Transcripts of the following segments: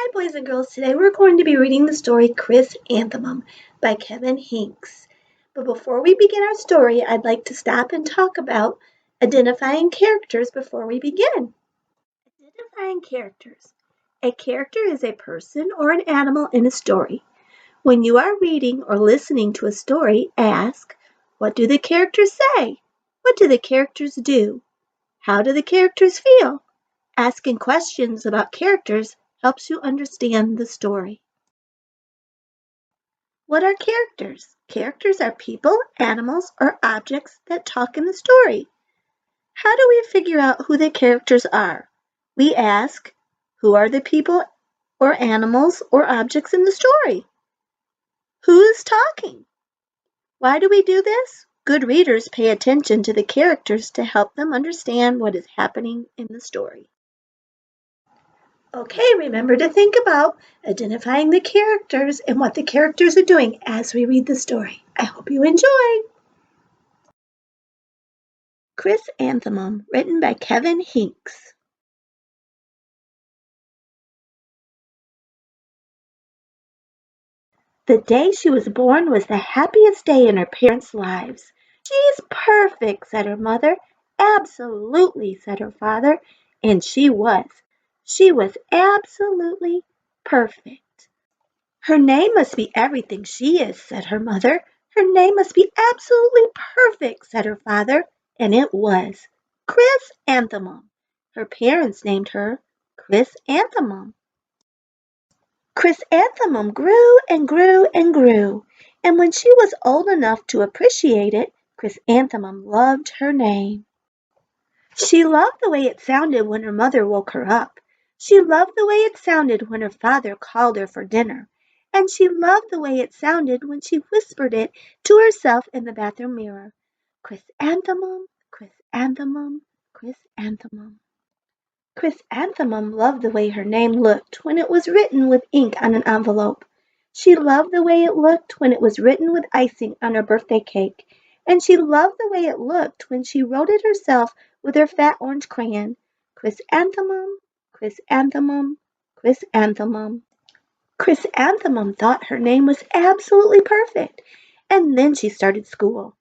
Hi, boys and girls. Today we're going to be reading the story Chrysanthemum by Kevin Henkes. But before we begin our story, I'd like to stop and talk about identifying characters before we begin. Identifying characters. A character is a person or an animal in a story. When you are reading or listening to a story, ask, what do the characters say? What do the characters do? How do the characters feel? Asking questions about characters helps you understand the story. What are characters? Characters are people, animals, or objects that talk in the story. How do we figure out who the characters are? We ask, who are the people or animals or objects in the story? Who is talking? Why do we do this? Good readers pay attention to the characters to help them understand what is happening in the story. Okay, remember to think about identifying the characters and what the characters are doing as we read the story. I hope you enjoy. Chrysanthemum, written by Kevin Henkes. The day she was born was the happiest day in her parents' lives. She's perfect, said her mother. Absolutely, said her father. And she was. She was absolutely perfect. Her name must be everything she is, said her mother. Her name must be absolutely perfect, said her father. And it was. Chrysanthemum. Her parents named her Chrysanthemum. Chrysanthemum grew and grew and grew, and when she was old enough to appreciate it, Chrysanthemum loved her name. She loved the way it sounded when her mother woke her up. She loved the way it sounded when her father called her for dinner. And she loved the way it sounded when she whispered it to herself in the bathroom mirror. Chrysanthemum, chrysanthemum, chrysanthemum. Chrysanthemum loved the way her name looked when it was written with ink on an envelope. She loved the way it looked when it was written with icing on her birthday cake. And she loved the way it looked when she wrote it herself with her fat orange crayon. Chrysanthemum, chrysanthemum, chrysanthemum. Chrysanthemum thought her name was absolutely perfect. And then she started school.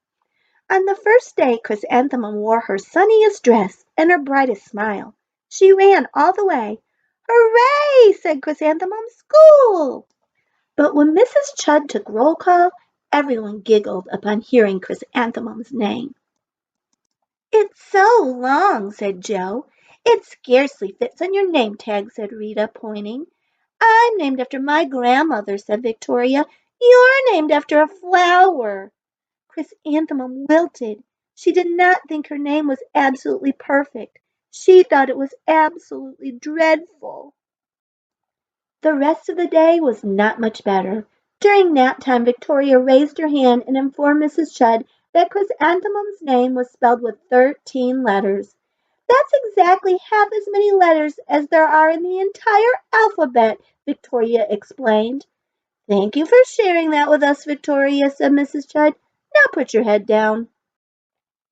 On the first day, Chrysanthemum wore her sunniest dress and her brightest smile. She ran all the way. "Hooray!" said Chrysanthemum. "School!" But when Mrs. Chud took roll call, everyone giggled upon hearing Chrysanthemum's name. "It's so long," said Joe. "It scarcely fits on your name tag," said Rita, pointing. "I'm named after my grandmother," said Victoria. "You're named after a flower." Chrysanthemum wilted. She did not think her name was absolutely perfect. She thought it was absolutely dreadful. The rest of the day was not much better. During nap time, Victoria raised her hand and informed Mrs. Chud that Chrysanthemum's name was spelled with 13 letters. "That's exactly half as many letters as there are in the entire alphabet," Victoria explained. "Thank you for sharing that with us, Victoria," said Mrs. Chud. "Now put your head down."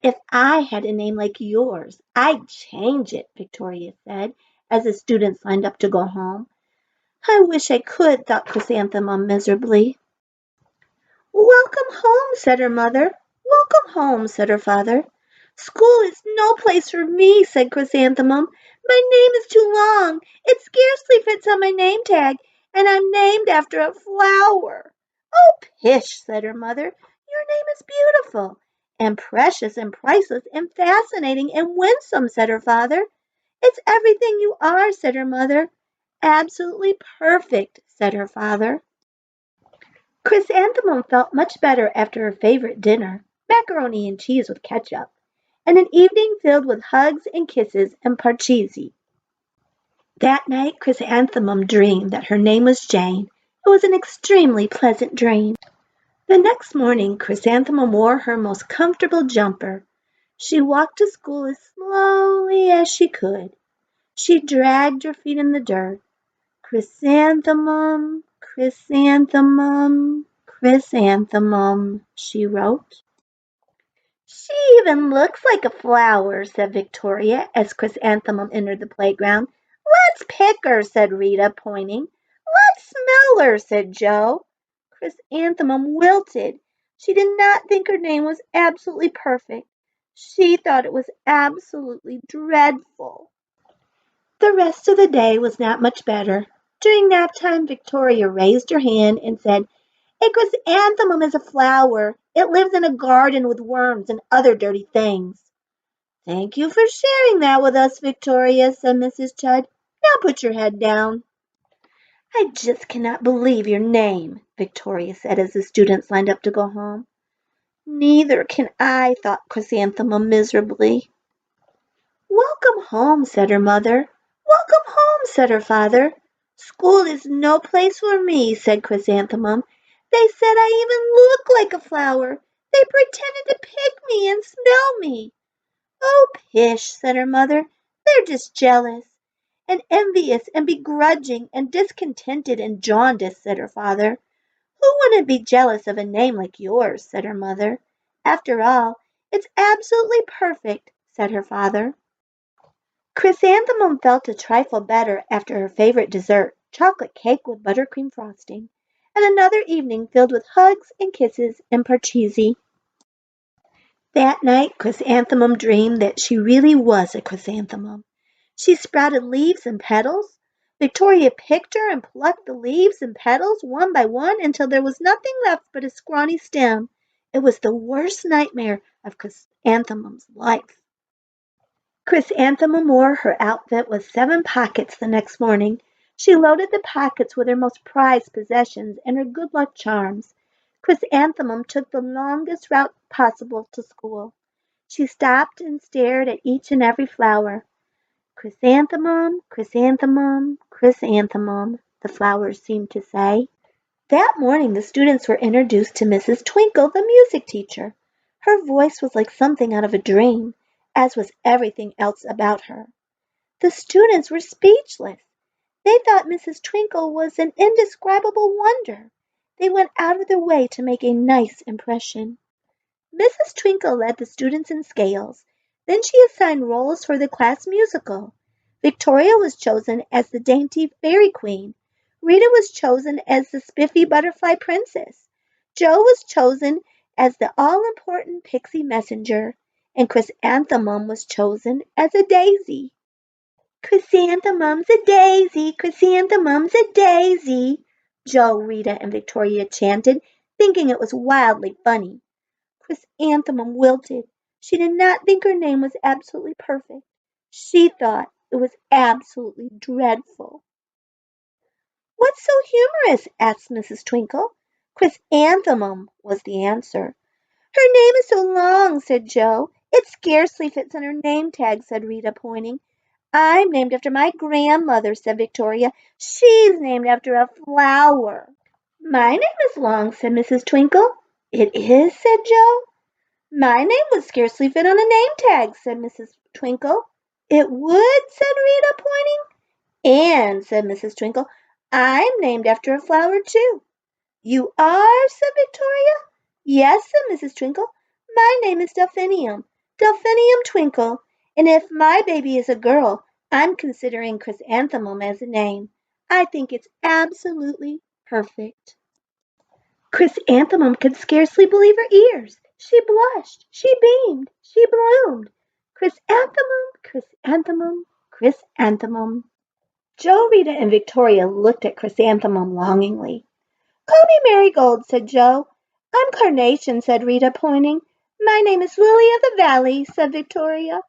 "If I had a name like yours, I'd change it," Victoria said, as the students lined up to go home. "I wish I could," thought Chrysanthemum miserably. "Welcome home," said her mother. "Welcome home," said her father. "School is no place for me," said Chrysanthemum. "My name is too long. It scarcely fits on my name tag, and I'm named after a flower." "Oh, pish," said her mother. "Your name is beautiful." "And precious and priceless and fascinating and winsome," said her father. "It's everything you are," said her mother. "Absolutely perfect," said her father. Chrysanthemum felt much better after her favorite dinner, macaroni and cheese with ketchup, and an evening filled with hugs and kisses and parcheesi. That night Chrysanthemum dreamed that her name was Jane. It was an extremely pleasant dream. The next morning Chrysanthemum wore her most comfortable jumper. She walked to school as slowly as she could. She dragged her feet in the dirt. "Chrysanthemum, chrysanthemum, chrysanthemum," she wrote. "She even looks like a flower," said Victoria as Chrysanthemum entered the playground. "Let's pick her," said Rita, pointing. smell her, said Joe. Chrysanthemum wilted. She did not think her name was absolutely perfect. She thought it was absolutely dreadful. The rest of the day was not much better. During nap time, Victoria raised her hand and said, "A chrysanthemum is a flower. It lives in a garden with worms and other dirty things." "Thank you for sharing that with us, Victoria," said Mrs. Chudd. "Now put your head down." "I just cannot believe your name," Victoria said as the students lined up to go home. "Neither can I," thought Chrysanthemum miserably. "Welcome home," said her mother. "Welcome home," said her father. "School is no place for me," said Chrysanthemum. "They said I even look like a flower. They pretended to pick me and smell me." "Oh, pish," said her mother. "They're just jealous." "And envious and begrudging and discontented and jaundiced," said her father. "Who wouldn't be jealous of a name like yours?" said her mother. "After all, it's absolutely perfect," said her father. Chrysanthemum felt a trifle better after her favorite dessert, chocolate cake with buttercream frosting, and another evening filled with hugs and kisses and parcheesi. That night Chrysanthemum dreamed that she really was a chrysanthemum. She sprouted leaves and petals. Victoria picked her and plucked the leaves and petals one by one until there was nothing left but a scrawny stem. It was the worst nightmare of Chrysanthemum's life. Chrysanthemum wore her outfit with 7 pockets the next morning. She loaded the pockets with her most prized possessions and her good luck charms. Chrysanthemum took the longest route possible to school. She stopped and stared at each and every flower. "Chrysanthemum, chrysanthemum, chrysanthemum," the flowers seemed to say. That morning the students were introduced to Mrs. Twinkle, the music teacher. Her voice was like something out of a dream, as was everything else about her. The students were speechless. They thought Mrs. Twinkle was an indescribable wonder. They went out of their way to make a nice impression. Mrs. Twinkle led the students in scales. Then she assigned roles for the class musical. Victoria was chosen as the dainty fairy queen. Rita was chosen as the spiffy butterfly princess. Jo was chosen as the all-important pixie messenger. And Chrysanthemum was chosen as a daisy. "Chrysanthemum's a daisy, chrysanthemum's a daisy," Jo, Rita, and Victoria chanted, thinking it was wildly funny. Chrysanthemum wilted. She did not think her name was absolutely perfect. She thought it was absolutely dreadful. "What's so humorous?" asked Mrs. Twinkle. "Chrysanthemum," was the answer. "Her name is so long," said Jo. "It scarcely fits on her name tag," said Rita, pointing. "I'm named after my grandmother," said Victoria. "She's named after a flower." "My name is long," said Mrs. Twinkle. "It is?" said Jo. "My name would scarcely fit on a name tag," said Mrs. Twinkle. "It would?" said Rita, pointing. "And," said Mrs. Twinkle, "I'm named after a flower, too." "You are?" said Victoria. "Yes," said Mrs. Twinkle. "My name is Delphinium, Delphinium Twinkle. And if my baby is a girl, I'm considering Chrysanthemum as a name. I think it's absolutely perfect." Chrysanthemum could scarcely believe her ears. She blushed, she beamed, she bloomed. Chrysanthemum, chrysanthemum, chrysanthemum. Jo, Rita, and Victoria looked at Chrysanthemum longingly. "Call me Marigold," said Jo. "I'm Carnation," said Rita, pointing. "My name is Lily of the Valley," said Victoria.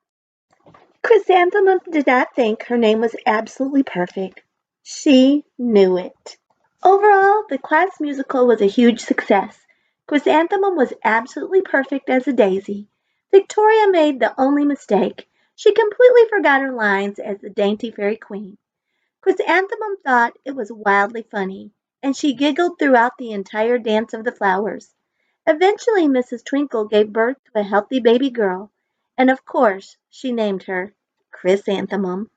Chrysanthemum did not think her name was absolutely perfect. She knew it. Overall, the class musical was a huge success. Chrysanthemum was absolutely perfect as a daisy. Victoria made the only mistake. She completely forgot her lines as the dainty fairy queen. Chrysanthemum thought it was wildly funny, and she giggled throughout the entire dance of the flowers. Eventually, Mrs. Twinkle gave birth to a healthy baby girl, and of course, she named her Chrysanthemum.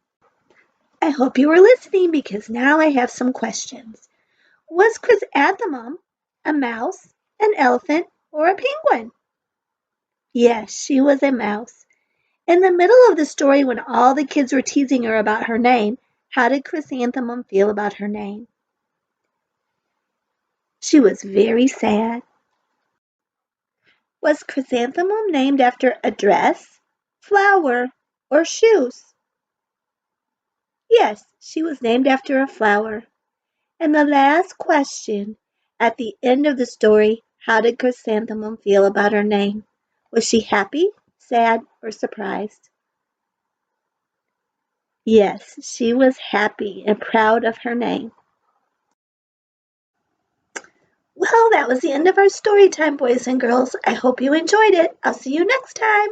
I hope you were listening because now I have some questions. Was Chrysanthemum a mouse, an elephant, or a penguin? Yes, she was a mouse. In the middle of the story, when all the kids were teasing her about her name, how did Chrysanthemum feel about her name? She was very sad. Was Chrysanthemum named after a dress, flower, or shoes? Yes, she was named after a flower. And the last question at the end of the story, how did Chrysanthemum feel about her name? Was she happy, sad, or surprised? Yes, she was happy and proud of her name. Well, that was the end of our story time, boys and girls. I hope you enjoyed it. I'll see you next time.